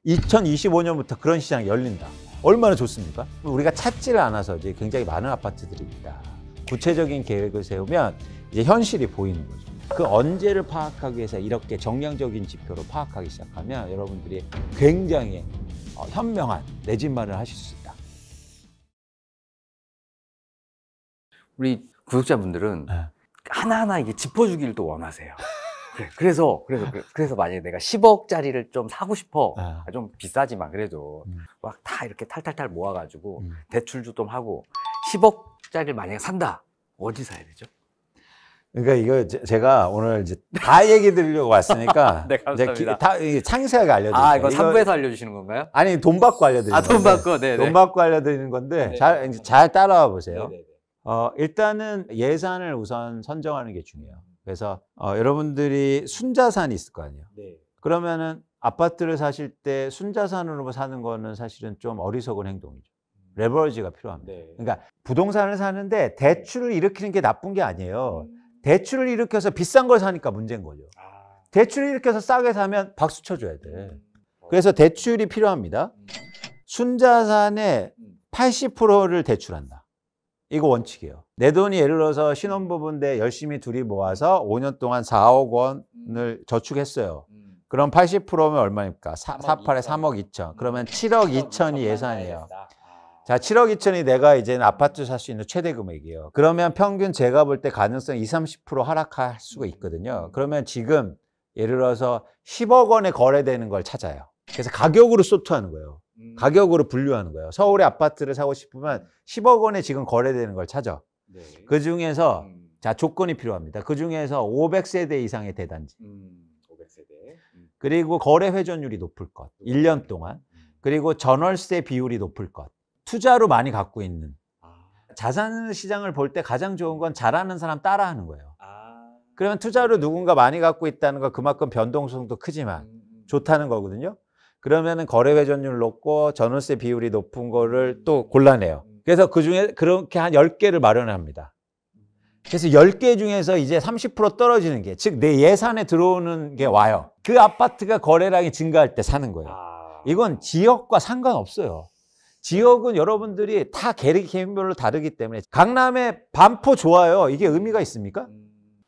2025년부터 그런 시장이 열린다. 얼마나 좋습니까? 우리가 찾지를 않아서 이제 굉장히 많은 아파트들이 있다. 구체적인 계획을 세우면 이제 현실이 보이는 거죠. 그 언제를 파악하기 위해서 이렇게 정량적인 지표로 파악하기 시작하면 여러분들이 굉장히 현명한 내 집 마련을 하실 수 있다. 우리 구독자분들은 네. 하나하나 이게 짚어주기를 또 원하세요. 그래서 만약에 내가 10억짜리를 좀 사고 싶어. 좀 비싸지만 그래도 막 다 이렇게 탈탈탈 모아가지고 대출도 좀 하고 10억짜리를 만약에 산다. 어디 사야 되죠? 그러니까 이거 제가 오늘 이제 다 얘기 드리려고 왔으니까 네, 감사합니다. 다 상세하게 알려드릴게요. 이거 3부에서 알려주시는 건가요? 아니, 돈 받고 알려드리는 건데. 돈 받고, 네. 돈 받고 알려드리는 건데 잘 따라와 보세요. 네네. 일단은 예산을 우선 선정하는 게 중요해요. 그래서 여러분들이 순자산이 있을 거 아니에요. 네. 그러면은 아파트를 사실 때 순자산으로 사는 거는 사실은 좀 어리석은 행동이죠. 레버리지가 필요합니다. 네. 그러니까 부동산을 사는데 대출을 일으키는 게 나쁜 게 아니에요. 대출을 일으켜서 비싼 걸 사니까 문제인 거죠. 대출을 일으켜서 싸게 사면 박수 쳐줘야 돼. 그래서 대출이 필요합니다. 순자산의 80%를 대출한다. 이거 원칙이에요. 내 돈이 예를 들어서 신혼부부인데 열심히 둘이 모아서 5년 동안 4억 원을 저축했어요. 그럼 80%면 얼마입니까? 48에 3억 2천. 그러면 7억 2천이 예산이에요. 자, 7억 2천이 내가 이제는 아파트 살 수 있는 최대 금액이에요. 그러면 평균 제가 볼 때 가능성 20-30% 하락할 수가 있거든요. 그러면 지금 예를 들어서 10억 원에 거래되는 걸 찾아요. 그래서 가격으로 소트하는 거예요. 가격으로 분류하는 거예요. 서울의 아파트를 사고 싶으면 10억 원에 지금 거래되는 걸 찾아. 네. 그 중에서 자, 조건이 필요합니다. 그 중에서 500세대 이상의 대단지. 500세대. 그리고 거래 회전율이 높을 것. 1년 동안. 그리고 전월세 비율이 높을 것. 투자로 많이 갖고 있는. 자산 시장을 볼 때 가장 좋은 건 잘하는 사람 따라하는 거예요. 그러면 투자로 누군가 많이 갖고 있다는 건 그만큼 변동성도 크지만 좋다는 거거든요. 그러면은 거래 회전율 높고 전월세 비율이 높은 거를 또 골라내요. 그래서 그중에 그렇게 한 10개를 마련합니다. 그래서 10개 중에서 이제 30% 떨어지는 게, 즉 내 예산에 들어오는 게 와요. 그 아파트가 거래량이 증가할 때 사는 거예요. 이건 지역과 상관없어요. 지역은 여러분들이 다 개인별로 다르기 때문에 강남의 반포 좋아요. 이게 의미가 있습니까?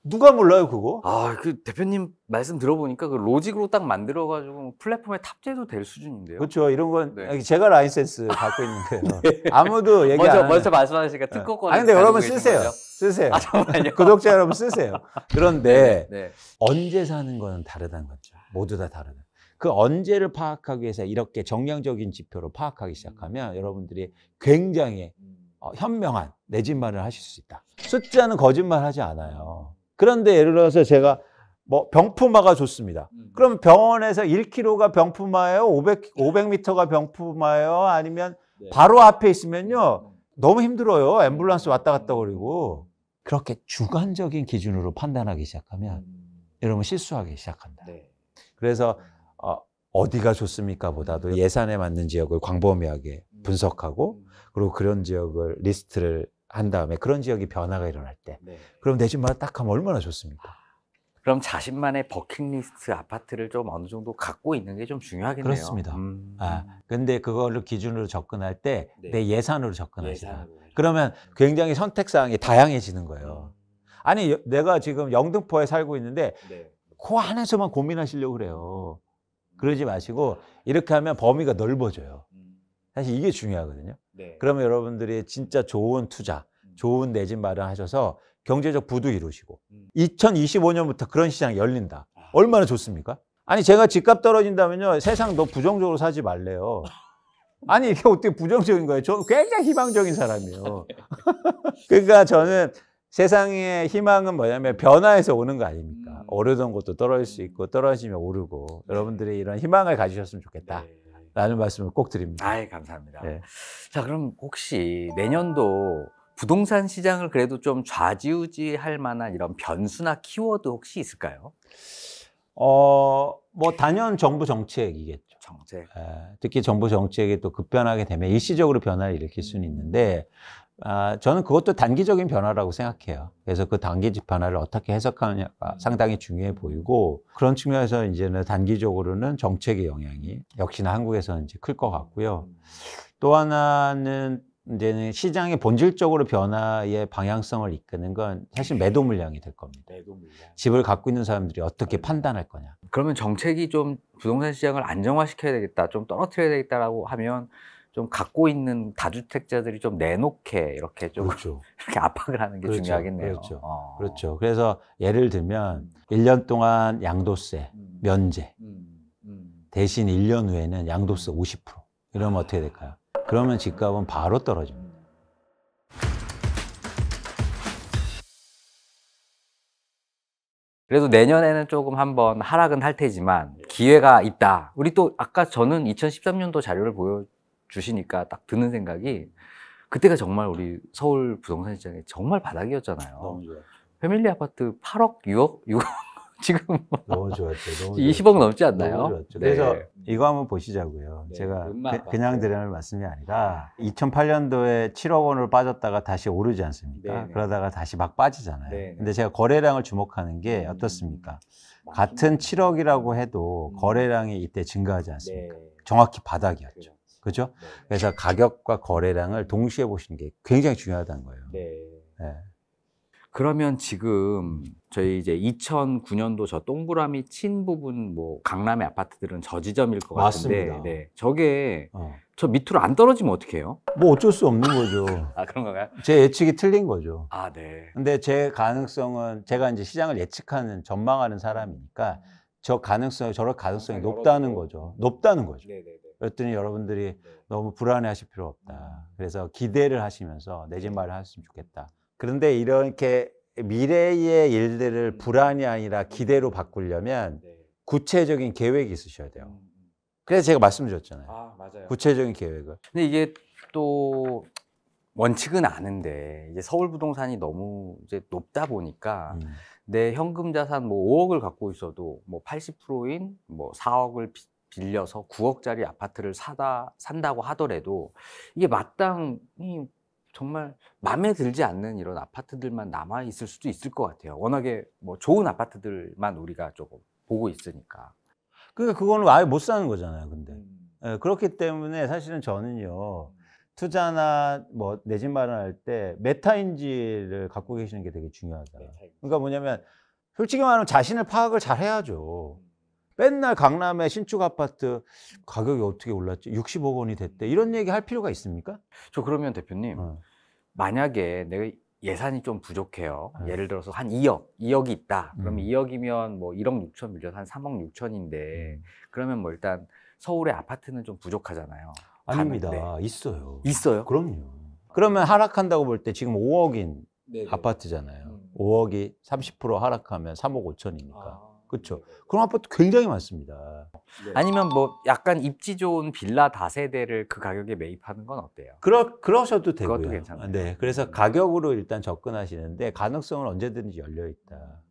누가 몰라요, 그거? 그 대표님 말씀 들어보니까 그 로직으로 딱 만들어가지고 플랫폼에 탑재도 될 수준인데요. 그렇죠. 이런 건 네. 제가 라이센스 갖고 있는 거예요. 아무도 얘기 안 하는. 먼저 말씀하시니까 특허권. 근데 여러분 쓰세요. 쓰세요. 정말요? 구독자 여러분 쓰세요. 그런데 네. 언제 사는 거는 다르다는 거죠. 모두 다 다르다. 그 언제를 파악하기 위해서 이렇게 정량적인 지표로 파악하기 시작하면 여러분들이 굉장히 현명한 내 집 마련을 하실 수 있다. 숫자는 거짓말하지 않아요. 그런데 예를 들어서 제가 뭐 병푸마가 좋습니다. 그럼 병원에서 1km가 병푸마예요? 500m가 병푸마예요? 아니면 바로 앞에 있으면요. 너무 힘들어요. 앰뷸런스 왔다 갔다 거리고. 그렇게 주관적인 기준으로 판단하기 시작하면 여러분 실수하기 시작한다. 그래서 어디가 좋습니까? 보다도 예산에 맞는 지역을 광범위하게 분석하고 그리고 그런 지역을 리스트를 한 다음에 그런 지역이 변화가 일어날 때 그럼 내 집마다 딱 하면 얼마나 좋습니까? 그럼 자신만의 버킷리스트 아파트를 좀 어느 정도 갖고 있는 게 좀 중요하겠네요. 그렇습니다. 근데 그걸로 기준으로 접근할 때 내 예산으로 접근하시라. 그러면 굉장히 선택사항이 다양해지는 거예요. 아니, 내가 지금 영등포에 살고 있는데 그 안에서만 고민하시려고 그래요. 그러지 마시고 이렇게 하면 범위가 넓어져요. 사실 이게 중요하거든요. 그러면 여러분들이 진짜 좋은 투자, 좋은 내 집 마련하셔서 경제적 부도 이루시고 2025년부터 그런 시장이 열린다. 얼마나 좋습니까? 아니, 제가 집값 떨어진다면요. 세상 너 부정적으로 사지 말래요. 아니, 이게 어떻게 부정적인 거예요? 저 굉장히 희망적인 사람이에요. 그러니까 저는 세상의 희망은 뭐냐면 변화에서 오는 거 아닙니까? 오르던 것도 떨어질 수 있고 떨어지면 오르고 여러분들이 이런 희망을 가지셨으면 좋겠다. 라는 말씀을 꼭 드립니다. 감사합니다. 자, 그럼 혹시 내년도 부동산 시장을 그래도 좀 좌지우지할 만한 이런 변수나 키워드 혹시 있을까요? 뭐 단연 정부 정책이겠죠. 정책. 특히 정부 정책이 또 급변하게 되면 일시적으로 변화를 일으킬 수는 있는데 저는 그것도 단기적인 변화라고 생각해요. 그래서 그 단기적 변화를 어떻게 해석하느냐가 상당히 중요해 보이고, 그런 측면에서 이제는 단기적으로는 정책의 영향이 역시나 한국에서는 이제 클 것 같고요. 또 하나는 이제는 시장의 본질적으로 변화의 방향성을 이끄는 건 사실 매도 물량이 될 겁니다. 매도 물량. 집을 갖고 있는 사람들이 어떻게 판단할 거냐. 그러면 정책이 좀 부동산 시장을 안정화시켜야 되겠다, 좀 떨어뜨려야 되겠다라고 하면 좀 갖고 있는 다주택자들이 좀 내놓게 이렇게 좀 그렇죠. 이렇게 압박을 하는 게 그렇죠. 중요하겠네요. 그렇죠. 그렇죠. 그래서 예를 들면 1년 동안 양도세 면제, 대신 1년 후에는 양도세 50%. 이러면 어떻게 될까요? 그러면 집값은 바로 떨어집니다. 그래도 내년에는 조금 한번 하락은 할 테지만 기회가 있다. 우리 또 아까 저는 2013년도 자료를 보여주시니까 딱 드는 생각이, 그때가 정말 우리 서울 부동산 시장이 정말 바닥이었잖아요. 너무 좋았죠. 패밀리 아파트 8억, 6억, 6억 지금 너무 좋았죠. 너무 20억 넘지 않나요? 너무 좋았죠. 네. 그래서 이거 한번 보시자고요. 네, 제가 음악 그냥 드리는 말씀이 아니라 2008년도에 7억 원으로 빠졌다가 다시 오르지 않습니까? 네. 그러다가 다시 막 빠지잖아요. 네. 근데 제가 거래량을 주목하는 게 어떻습니까? 같은 7억이라고 해도 거래량이 이때 증가하지 않습니까? 네. 정확히 바닥이었죠. 그죠? 네. 그래서 가격과 거래량을 동시에 보시는 게 굉장히 중요하다는 거예요. 네. 네. 그러면 지금 저희 이제 2009년도 저 동그라미 친 부분, 뭐 강남의 아파트들은 저 지점일 것 같은데, 맞습니다. 네. 저게 어. 저 밑으로 안 떨어지면 어떻게 해요? 뭐 어쩔 수 없는 거죠. 아, 그런 건가요? 제 예측이 틀린 거죠. 아, 네. 근데 제 가능성은, 제가 이제 시장을 예측하는, 전망하는 사람이니까 저럴 가능성이 높다는 거죠. 높다는 거죠. 네, 네, 네. 그랬더니 여러분들이 너무 불안해 하실 필요 없다. 그래서 기대를 하시면서 내 집 마련하셨으면 좋겠다. 그런데 이렇게 미래의 일들을 불안이 아니라 기대로 바꾸려면 구체적인 계획이 있으셔야 돼요. 그래서 제가 말씀드렸잖아요. 아, 맞아요. 구체적인 계획을. 근데 이게 또 원칙은 아는데, 이제 서울 부동산이 너무 이제 높다 보니까 내 현금 자산 뭐 5억을 갖고 있어도 뭐 80%인 뭐 4억을 빌려서 9억짜리 아파트를 산다고 하더라도 이게 마땅히 정말 마음에 들지 않는 이런 아파트들만 남아 있을 수도 있을 것 같아요. 워낙에 뭐 좋은 아파트들만 우리가 조금 보고 있으니까. 그러니까 그거는 아예 못 사는 거잖아요, 근데. 예, 그렇기 때문에 사실은 저는요, 투자나 뭐 내 집 마련할 때 메타인지를 갖고 계시는 게 되게 중요하다. 그러니까 뭐냐면, 솔직히 말하면 자신을 파악을 잘 해야죠. 맨날 강남의 신축 아파트 가격이 어떻게 올랐지? 60억 원이 됐대. 이런 얘기 할 필요가 있습니까? 저 그러면 대표님, 만약에 내가 예산이 좀 부족해요. 예를 들어서 한 2억이 있다. 그러면 2억이면 뭐 1억 6천 빌려서 한 3억 6천인데, 그러면 뭐 일단 서울의 아파트는 좀 부족하잖아요. 아닙니다. 가는데. 있어요. 있어요? 그럼요. 그러면 하락한다고 볼 때 지금 5억인 아파트잖아요. 5억이 30% 하락하면 3억 5천이니까. 그렇죠. 그런 아파트 굉장히 많습니다. 아니면 뭐 약간 입지 좋은 빌라 다세대를 그 가격에 매입하는 건 어때요? 그러셔도 되고요. 그것도 괜찮아요. 네, 그래서 가격으로 일단 접근하시는데 가능성은 언제든지 열려 있다.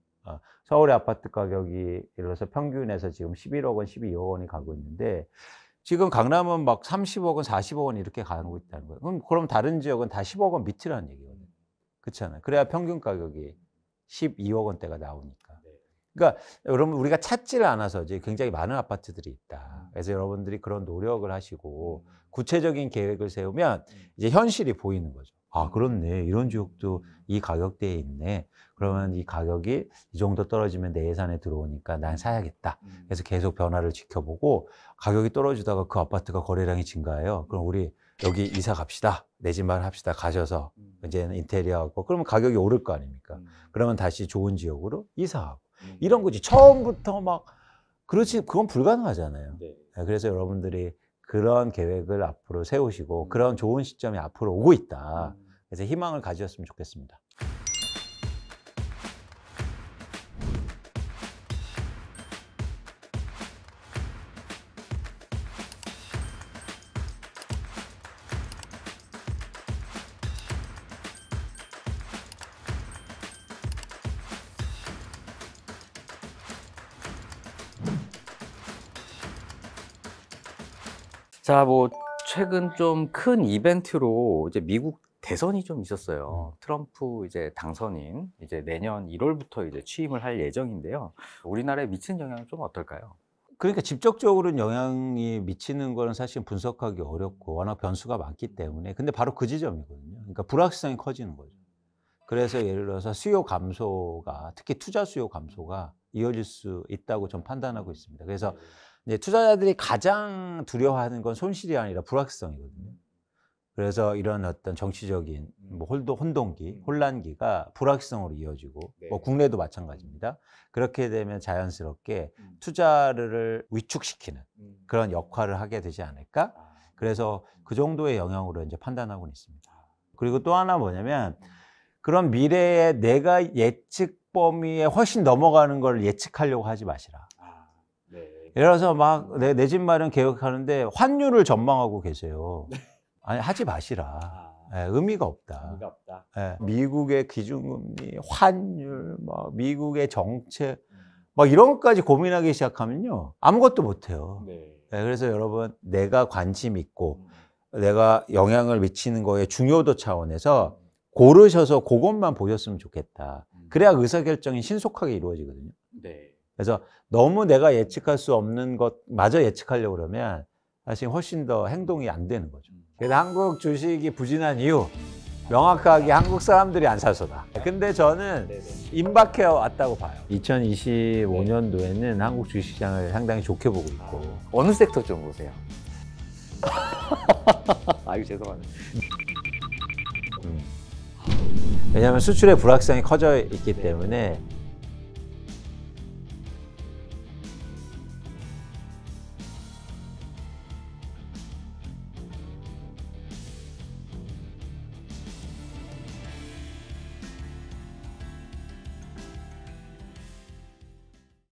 서울의 아파트 가격이 예를 들어서 평균에서 지금 11억 원, 12억 원이 가고 있는데, 지금 강남은 막 30억 원, 40억 원 이렇게 가고 있다는 거예요. 그럼 다른 지역은 다 10억 원 밑이라는 얘기거든요. 그렇잖아요. 그래야 평균 가격이 12억 원대가 나오니까. 그러니까 여러분, 우리가 찾지를 않아서 이제 굉장히 많은 아파트들이 있다. 그래서 여러분들이 그런 노력을 하시고 구체적인 계획을 세우면 이제 현실이 보이는 거죠. 아, 그렇네. 이런 지역도 이 가격대에 있네. 그러면 이 가격이 이 정도 떨어지면 내 예산에 들어오니까 난 사야겠다. 그래서 계속 변화를 지켜보고, 가격이 떨어지다가 그 아파트가 거래량이 증가해요. 그럼 우리 여기 이사 갑시다. 내 집 마련합시다. 가셔서 이제는 인테리어하고, 그러면 가격이 오를 거 아닙니까? 그러면 다시 좋은 지역으로 이사하고. 이런 거지. 처음부터 막, 그건 불가능하잖아요. 네, 그래서 여러분들이 그런 계획을 앞으로 세우시고, 그런 좋은 시점이 앞으로 오고 있다. 그래서 희망을 가지셨으면 좋겠습니다. 자, 뭐 최근 좀 큰 이벤트로 이제 미국 대선이 좀 있었어요. 트럼프 이제 당선인 이제 내년 1월부터 이제 취임을 할 예정인데요. 우리나라에 미친 영향은 좀 어떨까요? 그러니까 직접적으로는 영향이 미치는 거는 사실 분석하기 어렵고 워낙 변수가 많기 때문에 근데 바로 그 지점이거든요. 그러니까 불확실성이 커지는 거죠. 그래서 예를 들어서 수요 감소가 특히 투자 수요 감소가 이어질 수 있다고 좀 판단하고 있습니다. 그래서 이제 투자자들이 가장 두려워하는 건 손실이 아니라 불확실성이거든요. 그래서 이런 어떤 정치적인 뭐 혼동기, 혼란기가 불확실성으로 이어지고 뭐 국내도 마찬가지입니다. 그렇게 되면 자연스럽게 투자를 위축시키는 그런 역할을 하게 되지 않을까? 그래서 그 정도의 영향으로 이제 판단하고 있습니다. 그리고 또 하나 뭐냐면 그런 미래에 내가 예측 범위에 훨씬 넘어가는 걸 예측하려고 하지 마시라. 예를 들어서 막 내 집 마련 계획하는데 환율을 전망하고 계세요. 아니 하지 마시라. 의미가 없다. 미국의 기준금리, 환율, 막 미국의 정책, 막 이런 것까지 고민하기 시작하면요 아무것도 못해요. 그래서 여러분 내가 관심 있고 내가 영향을 미치는 거에 중요도 차원에서 고르셔서 그것만 보셨으면 좋겠다. 그래야 의사결정이 신속하게 이루어지거든요. 그래서 너무 내가 예측할 수 없는 것마저 예측하려고 그러면 사실 훨씬 더 행동이 안 되는 거죠. 그래서 한국 주식이 부진한 이유 명확하게 한국 사람들이 안 사서다. 근데 저는 임박해 왔다고 봐요. 2025년도에는 한국 주식시장을 상당히 좋게 보고 있고. 어느 섹터 좀 보세요? 아유 죄송합니다. 왜냐하면 수출의 불확실성이 커져 있기 때문에